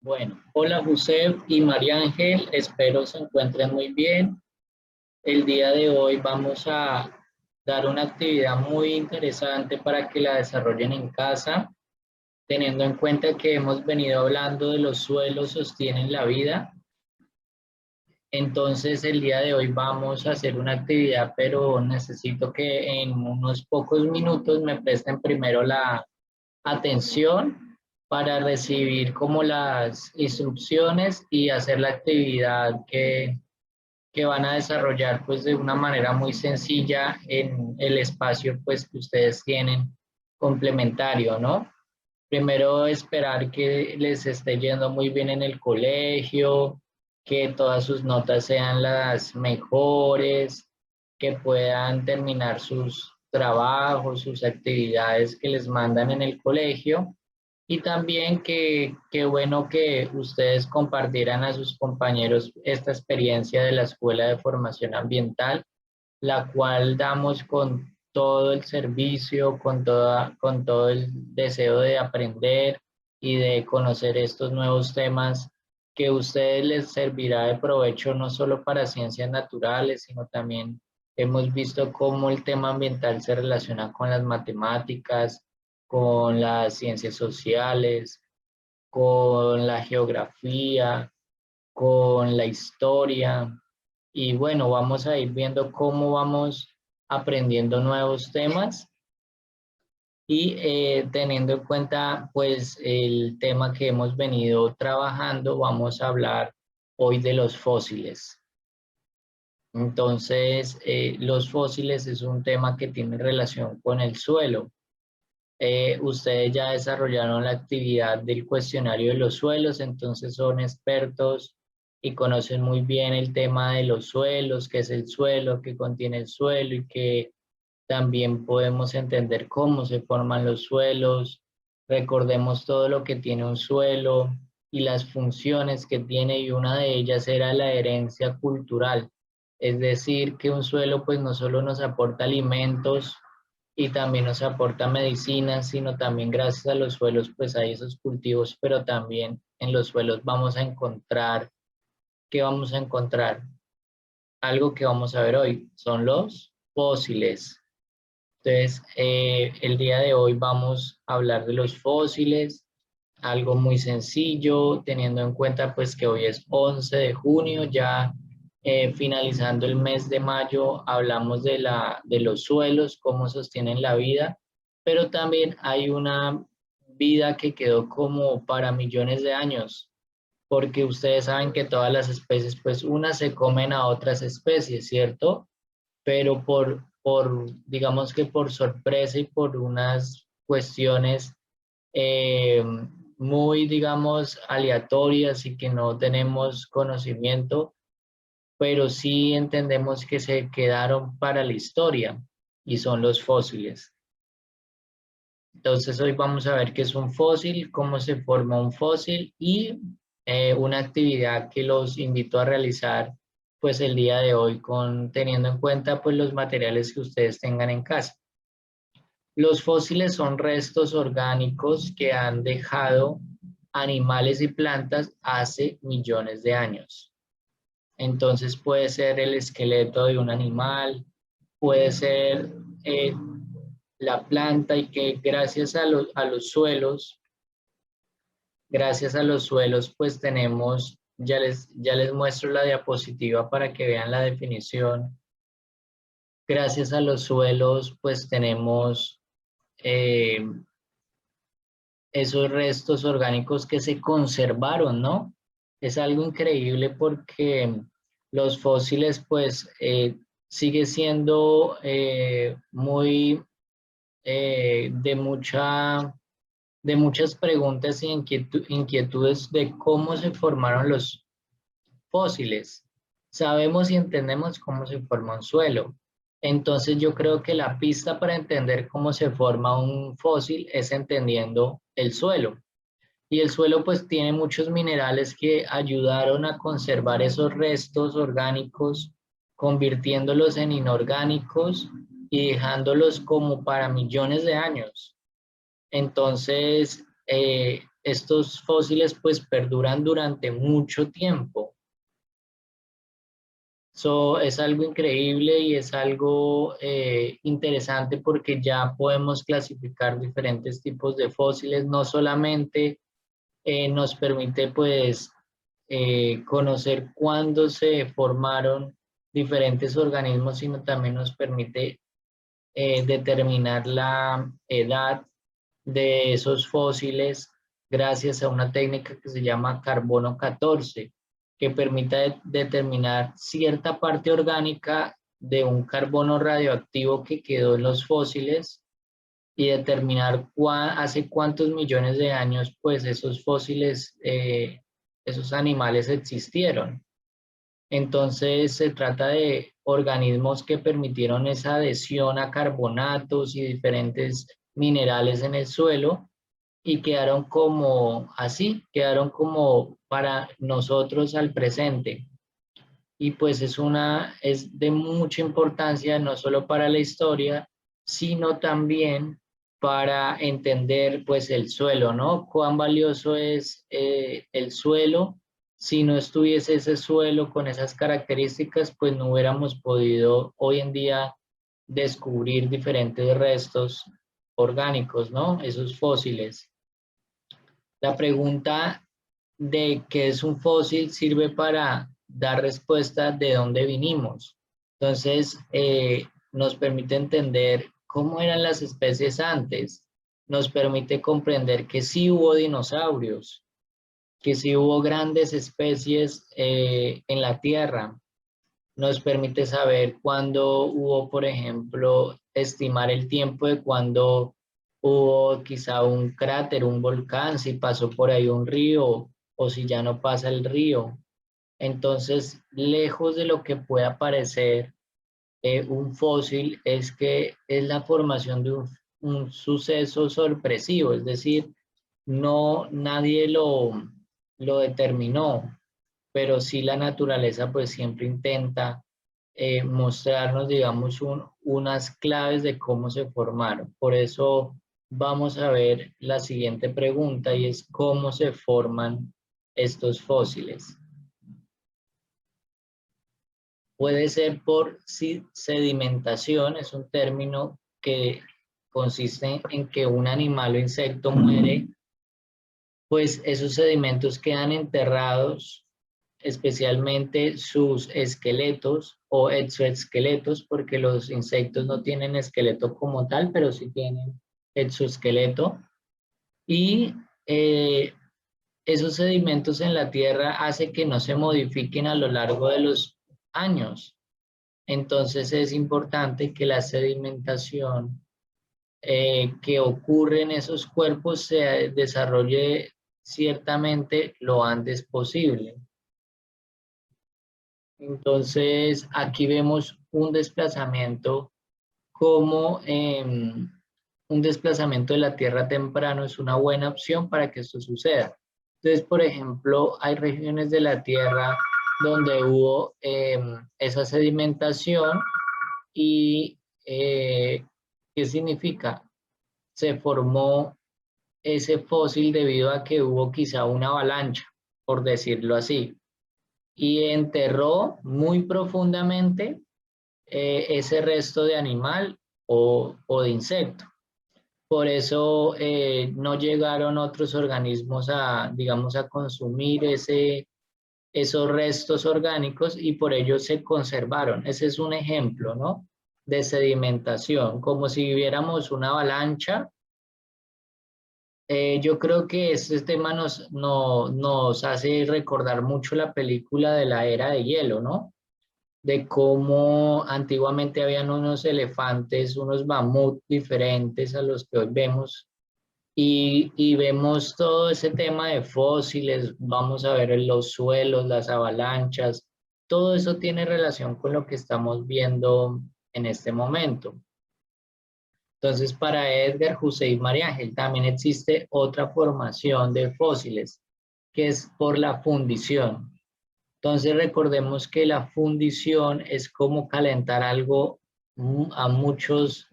Bueno, hola José y María Ángel, espero se encuentren muy bien. El día de hoy vamos a dar una actividad muy interesante para que la desarrollen en casa, teniendo en cuenta que hemos venido hablando de los suelos sostienen la vida. Entonces el día de hoy vamos a hacer una actividad, pero necesito que en unos pocos minutos me presten primero la atención para recibir como las instrucciones y hacer la actividad que van a desarrollar pues de una manera muy sencilla en el espacio pues que ustedes tienen complementario, ¿no? Primero esperar que les esté yendo muy bien en el colegio, que todas sus notas sean las mejores, que puedan terminar sus trabajos, sus actividades que les mandan en el colegio. Y también que bueno que ustedes compartieran a sus compañeros esta experiencia de la Escuela de Formación Ambiental, la cual damos con todo el servicio, con todo el deseo de aprender y de conocer estos nuevos temas que a ustedes les servirá de provecho no solo para ciencias naturales, sino también hemos visto cómo el tema ambiental se relaciona con las matemáticas, con las ciencias sociales, con la geografía, con la historia. Y bueno, vamos a ir viendo cómo vamos aprendiendo nuevos temas y teniendo en cuenta pues el tema que hemos venido trabajando, vamos a hablar hoy de los fósiles. Entonces, los fósiles es un tema que tiene relación con el suelo. Ustedes ya desarrollaron la actividad del cuestionario de los suelos, entonces son expertos y conocen muy bien el tema de los suelos, qué es el suelo, qué contiene el suelo y que también podemos entender cómo se forman los suelos. Recordemos todo lo que tiene un suelo y las funciones que tiene y una de ellas era la herencia cultural. Es decir, que un suelo pues no solo nos aporta alimentos, y también nos aporta medicina, sino también gracias a los suelos pues hay esos cultivos, pero también en los suelos vamos a encontrar, ¿qué vamos a encontrar? Algo que vamos a ver hoy, son los fósiles. Entonces, el día de hoy vamos a hablar de los fósiles, algo muy sencillo, teniendo en cuenta pues que hoy es 11 de junio, ya finalizando el mes de mayo, hablamos de los suelos, cómo sostienen la vida, pero también hay una vida que quedó como para millones de años, porque ustedes saben que todas las especies, pues unas se comen a otras especies, ¿cierto? Pero digamos que por sorpresa y por unas cuestiones eh, muy, digamos, aleatorias y que no tenemos conocimiento, pero sí entendemos que se quedaron para la historia y son los fósiles. Entonces hoy vamos a ver qué es un fósil, cómo se forma un fósil y una actividad que los invito a realizar pues el día de hoy teniendo en cuenta pues los materiales que ustedes tengan en casa. Los fósiles son restos orgánicos que han dejado animales y plantas hace millones de años. Entonces puede ser el esqueleto de un animal, puede ser eh, la planta y que gracias a los suelos, gracias a los suelos pues tenemos, ya les muestro la diapositiva para que vean la definición. Gracias a los suelos pues tenemos eh, esos restos orgánicos que se conservaron, ¿no? Es algo increíble porque los fósiles pues sigue siendo muy de de muchas preguntas y inquietudes de cómo se formaron los fósiles. Sabemos y entendemos cómo se forma un suelo. Entonces yo creo que la pista para entender cómo se forma un fósil es entendiendo el suelo. Y el suelo pues tiene muchos minerales que ayudaron a conservar esos restos orgánicos, convirtiéndolos en inorgánicos y dejándolos como para millones de años. Entonces, estos fósiles pues perduran durante mucho tiempo. So, es algo increíble y es algo interesante porque ya podemos clasificar diferentes tipos de fósiles. No solamente nos permite pues conocer cuándo se formaron diferentes organismos, sino también nos permite determinar la edad de esos fósiles gracias a una técnica que se llama carbono 14, que permite determinar cierta parte orgánica de un carbono radioactivo que quedó en los fósiles y determinar hace cuántos millones de años pues esos fósiles, esos animales existieron. Entonces se trata de organismos que permitieron esa adhesión a carbonatos y diferentes minerales en el suelo y quedaron como así, quedaron como para nosotros al presente. Y pues es de mucha importancia no solo para la historia, sino también para entender pues el suelo, ¿no? Cuán valioso es el suelo. Si no estuviese ese suelo con esas características, pues no hubiéramos podido hoy en día descubrir diferentes restos orgánicos, ¿no? Esos fósiles. La pregunta de qué es un fósil sirve para dar respuesta de dónde vinimos. Entonces, nos permite entender cómo eran las especies antes. Nos permite comprender que sí hubo dinosaurios, que sí hubo grandes especies en la Tierra. Nos permite saber cuándo hubo, por ejemplo, estimar el tiempo de cuando hubo quizá un cráter, un volcán, si pasó por ahí un río o si ya no pasa el río. Entonces, lejos de lo que pueda parecer un fósil, es que es la formación de un suceso sorpresivo, es decir, no nadie lo determinó, pero sí la naturaleza pues siempre intenta mostrarnos, digamos, unas claves de cómo se formaron. Por eso vamos a ver la siguiente pregunta y es cómo se forman estos fósiles. Puede ser por sedimentación, es un término que consiste en que un animal o insecto muere, pues esos sedimentos quedan enterrados, especialmente sus esqueletos o exoesqueletos, porque los insectos no tienen esqueleto como tal, pero sí tienen exoesqueleto. Y esos sedimentos en la tierra hace que no se modifiquen a lo largo de los años. Entonces es importante que la sedimentación que ocurre en esos cuerpos se desarrolle ciertamente lo antes posible. Entonces, aquí vemos un desplazamiento como un desplazamiento de la Tierra temprano es una buena opción para que esto suceda. Entonces, por ejemplo, hay regiones de la Tierra donde hubo esa sedimentación y ¿qué significa? Se formó ese fósil debido a que hubo quizá una avalancha, por decirlo así, y enterró muy profundamente ese resto de animal o de insecto. Por eso no llegaron otros organismos a, digamos, a consumir esos restos orgánicos y por ello se conservaron. Ese es un ejemplo, ¿no? De sedimentación, como si viviéramos una avalancha. Yo creo que este tema nos hace recordar mucho la película de la Era de Hielo, ¿no? De cómo antiguamente habían unos elefantes, unos mamut diferentes a los que hoy vemos, y vemos todo ese tema de fósiles, vamos a ver en los suelos, las avalanchas, todo eso tiene relación con lo que estamos viendo en este momento. Entonces, para Edgar, Hussein, María Ángel, también existe otra formación de fósiles, que es por la fundición. Entonces, recordemos que la fundición es como calentar algo a muchos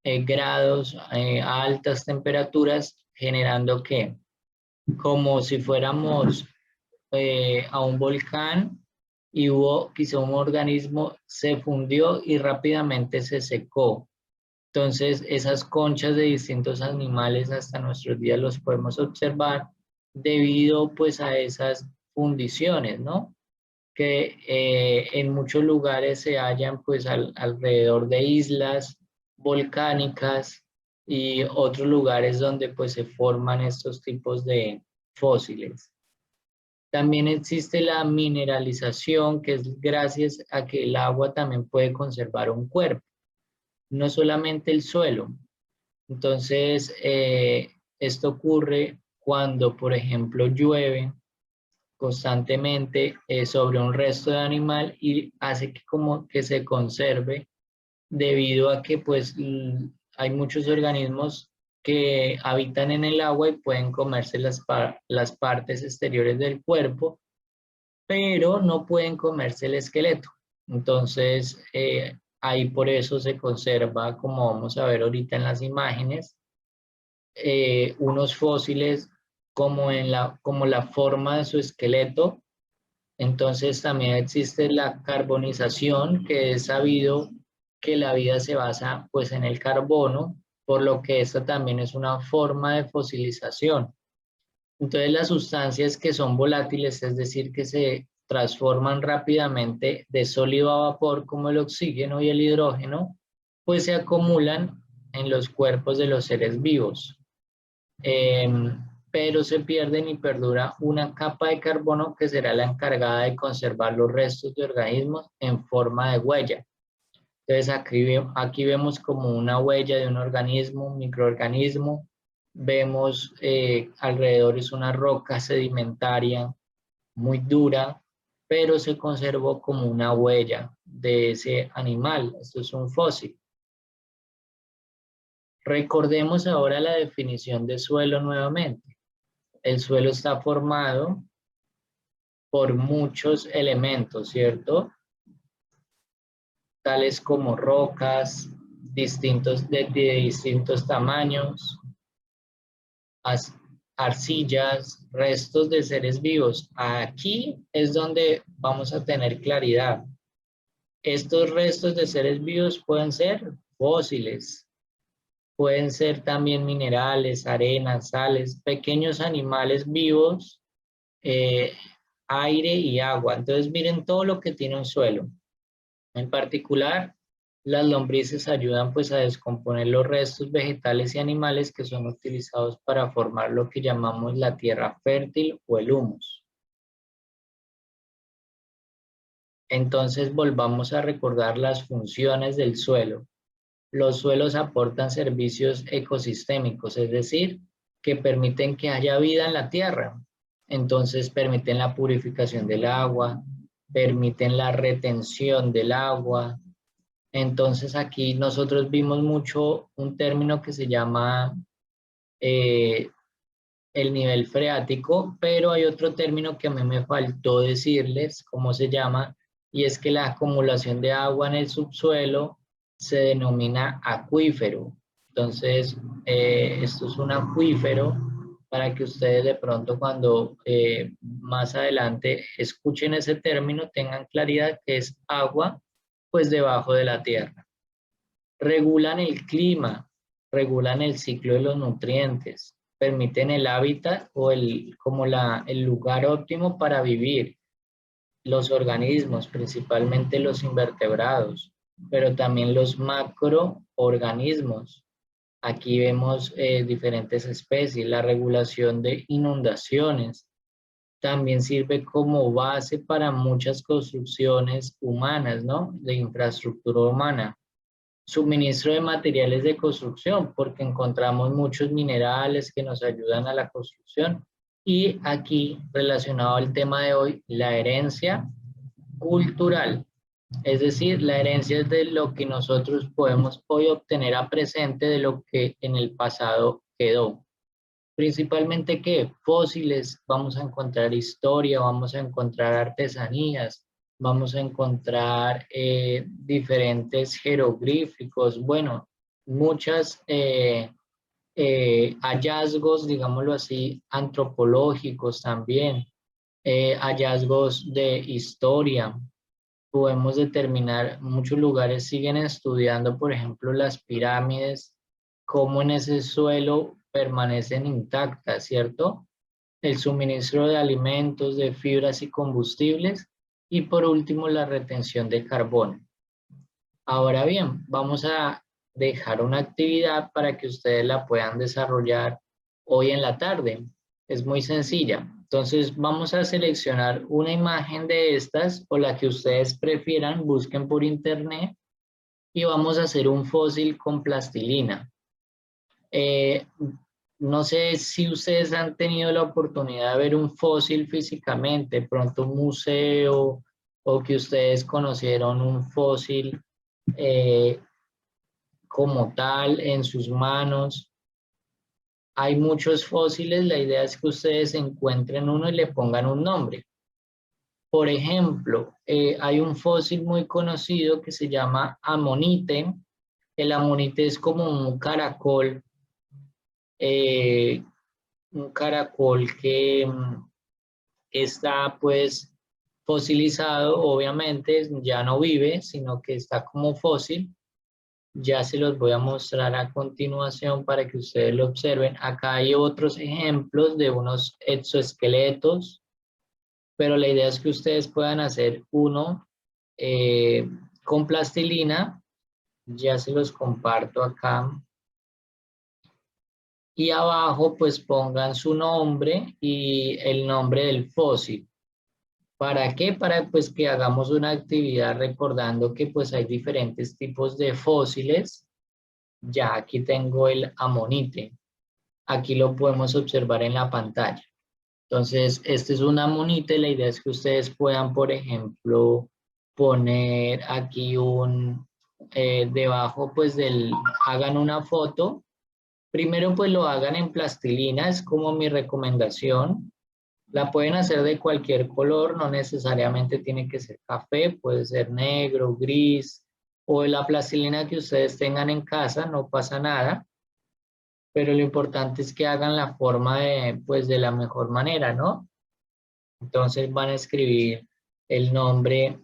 grados, a altas temperaturas, generando ¿qué? como si fuéramos a un volcán y hubo quizá un organismo, se fundió y rápidamente se secó. Entonces, esas conchas de distintos animales hasta nuestros días los podemos observar debido pues a esas fundiciones, ¿no? Que en muchos lugares se hallan pues alrededor de islas volcánicas y otros lugares donde pues se forman estos tipos de fósiles. También existe la mineralización, que es gracias a que el agua también puede conservar un cuerpo, no solamente el suelo. Entonces, esto ocurre cuando, por ejemplo, llueve constantemente sobre un resto de animal y hace que como que se conserve debido a que pues hay muchos organismos que habitan en el agua y pueden comerse las partes exteriores del cuerpo, pero no pueden comerse el esqueleto. Entonces, ahí por eso se conserva, como vamos a ver ahorita en las imágenes, unos fósiles como la forma de su esqueleto. Entonces también existe la carbonización, que es sabido que la vida se basa pues en el carbono, por lo que esta también es una forma de fosilización. Entonces las sustancias que son volátiles, es decir, que se transforman rápidamente de sólido a vapor como el oxígeno y el hidrógeno, pues se acumulan en los cuerpos de los seres vivos. Pero se pierden y perdura una capa de carbono que será la encargada de conservar los restos de organismos en forma de huella. Entonces aquí vemos como una huella de un organismo, un microorganismo. Vemos alrededor es una roca sedimentaria muy dura, pero se conservó como una huella de ese animal. Esto es un fósil. Recordemos ahora la definición de suelo nuevamente. El suelo está formado por muchos elementos, ¿cierto? Tales como rocas, de distintos tamaños, arcillas, restos de seres vivos. Aquí es donde vamos a tener claridad. Estos restos de seres vivos pueden ser fósiles, pueden ser también minerales, arenas, sales, pequeños animales vivos, eh, aire y agua. Entonces miren todo lo que tiene un suelo. En particular, las lombrices ayudan pues a descomponer los restos vegetales y animales que son utilizados para formar lo que llamamos la tierra fértil o el humus. Entonces volvamos a recordar las funciones del suelo. Los suelos aportan servicios ecosistémicos, es decir, que permiten que haya vida en la tierra. Entonces permiten la purificación del agua, permiten la retención del agua. Entonces aquí nosotros vimos mucho un término que se llama eh, el nivel freático, pero hay otro término que a mí me faltó decirles cómo se llama, y es que la acumulación de agua en el subsuelo se denomina acuífero. Entonces, esto es un acuífero para que ustedes de pronto cuando más adelante escuchen ese término tengan claridad que es agua pues debajo de la tierra. Regulan el clima, regulan el ciclo de los nutrientes, permiten el hábitat o el lugar óptimo para vivir, los organismos, principalmente los invertebrados, pero también los macroorganismos. Aquí vemos diferentes especies, la regulación de inundaciones. También sirve como base para muchas construcciones humanas, ¿no? De infraestructura humana. Suministro de materiales de construcción, porque encontramos muchos minerales que nos ayudan a la construcción. Y aquí, relacionado al tema de hoy, la herencia cultural. Es decir, la herencia es de lo que nosotros podemos hoy obtener a presente de lo que en el pasado quedó. Principalmente que fósiles, vamos a encontrar historia, vamos a encontrar artesanías, vamos a encontrar diferentes jeroglíficos, bueno, muchas hallazgos, digámoslo así, antropológicos también, hallazgos de historia. Podemos determinar, muchos lugares siguen estudiando, por ejemplo, las pirámides, cómo en ese suelo permanecen intactas, ¿cierto? El suministro de alimentos, de fibras y combustibles, y por último, la retención de carbono. Ahora bien, vamos a dejar una actividad para que ustedes la puedan desarrollar hoy en la tarde. Es muy sencilla. Entonces vamos a seleccionar una imagen de estas o la que ustedes prefieran, busquen por internet y vamos a hacer un fósil con plastilina. Eh, no sé si ustedes han tenido la oportunidad de ver un fósil físicamente, pronto un museo o que ustedes conocieron un fósil eh, como tal en sus manos. Hay muchos fósiles, la idea es que ustedes encuentren uno y le pongan un nombre. Por ejemplo, hay un fósil muy conocido que se llama amonite. El amonite es como eh, un caracol que está pues fosilizado, obviamente ya no vive, sino que está como fósil. Ya se los voy a mostrar a continuación para que ustedes lo observen. Acá hay otros ejemplos de unos exoesqueletos, pero la idea es que ustedes puedan hacer uno con plastilina. Ya se los comparto acá. Y abajo pues pongan su nombre y el nombre del fósil. ¿Para qué? Para pues que hagamos una actividad recordando que pues hay diferentes tipos de fósiles. Ya aquí tengo el amonite. Aquí lo podemos observar en la pantalla. Entonces, este es un amonite. La idea es que ustedes puedan, por ejemplo, poner aquí debajo, pues hagan una foto. Primero, pues lo hagan en plastilina, es como mi recomendación. La pueden hacer de cualquier color, no necesariamente tiene que ser café, puede ser negro, gris, o la plastilina que ustedes tengan en casa, no pasa nada. Pero lo importante es que hagan la forma pues de la mejor manera, ¿no? Entonces van a escribir el nombre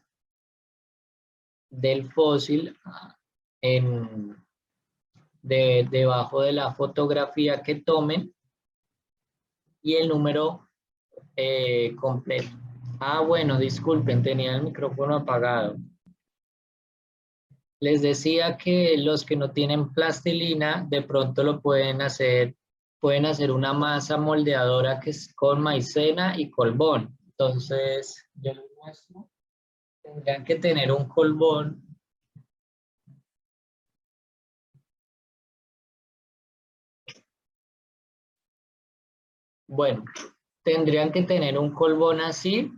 del fósil en, debajo de la fotografía que tomen y el número completo. Ah, bueno, disculpen, tenía el micrófono apagado. Les decía que los que no tienen plastilina, de pronto lo pueden hacer una masa moldeadora que es con maicena y colbón. Entonces, yo les muestro, tendrían que tener un colbón. Bueno, tendrían que tener un colbón así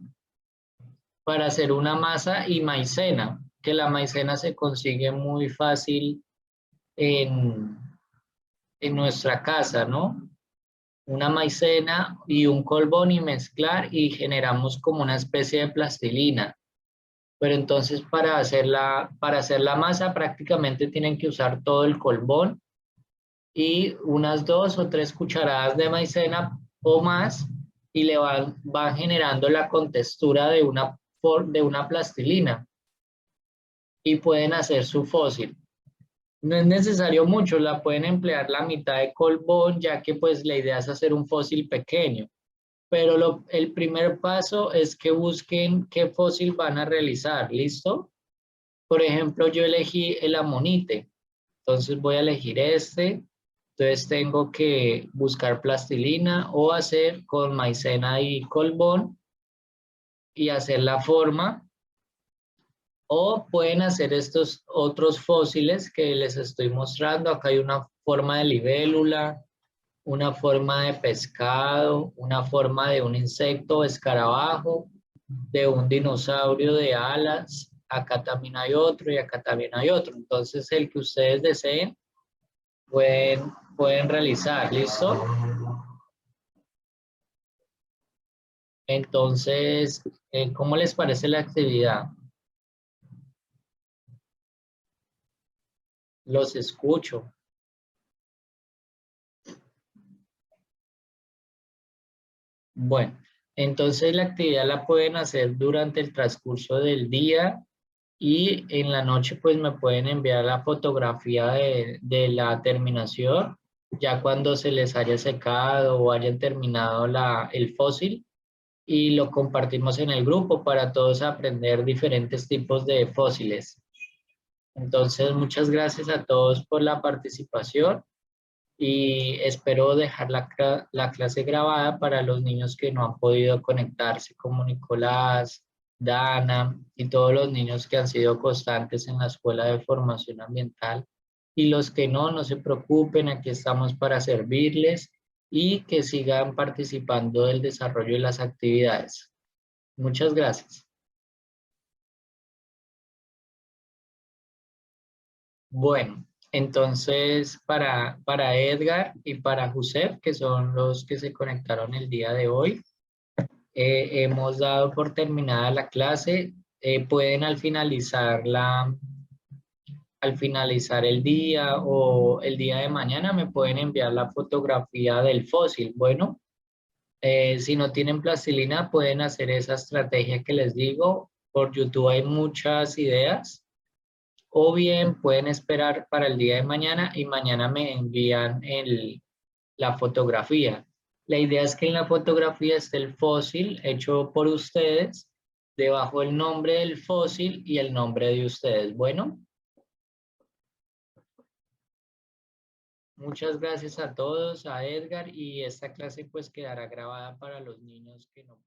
para hacer una masa y maicena, que la maicena se consigue muy fácil en, en nuestra casa, ¿no? Una maicena y un colbón y mezclar y generamos como una especie de plastilina. Pero entonces para hacer la masa prácticamente tienen que usar todo el colbón y unas 2 o 3 cucharadas de maicena o más y van generando la contextura de una plastilina y pueden hacer su fósil. No es necesario mucho, la pueden emplear la mitad de colbón, ya que pues la idea es hacer un fósil pequeño. Pero el primer paso es que busquen qué fósil van a realizar, ¿listo? Por ejemplo, yo elegí el amonite, entonces voy a elegir este. Entonces tengo que buscar plastilina o hacer con maicena y colbón y hacer la forma. O pueden hacer estos otros fósiles que les estoy mostrando. Acá hay una forma de libélula, una forma de pescado, una forma de un insecto o escarabajo, de un dinosaurio de alas. Acá también hay otro y acá también hay otro. Entonces, el que ustedes deseen pueden realizar, ¿listo? Entonces, ¿cómo les parece la actividad? Los escucho. Bueno, entonces la actividad la pueden hacer durante el transcurso del día y en la noche pues me pueden enviar la fotografía de la terminación, ya cuando se les haya secado o hayan terminado el fósil y lo compartimos en el grupo para todos aprender diferentes tipos de fósiles. Entonces, muchas gracias a todos por la participación y espero dejar la clase grabada para los niños que no han podido conectarse, como Nicolás, Dana y todos los niños que han sido constantes en la Escuela de Formación Ambiental. Y los que no, no se preocupen, aquí estamos para servirles y que sigan participando del desarrollo de las actividades. Muchas gracias. Bueno, entonces para Edgar y para José, que son los que se conectaron el día de hoy, hemos dado por terminada la clase. Pueden al finalizar el día o el día de mañana me pueden enviar la fotografía del fósil. Bueno, si no tienen plastilina, pueden hacer esa estrategia que les digo. Por YouTube hay muchas ideas. O bien pueden esperar para el día de mañana y mañana me envían la fotografía. La idea es que en la fotografía esté el fósil hecho por ustedes, debajo el nombre del fósil y el nombre de ustedes. Bueno, muchas gracias a todos, a Edgar, y esta clase pues quedará grabada para los niños que no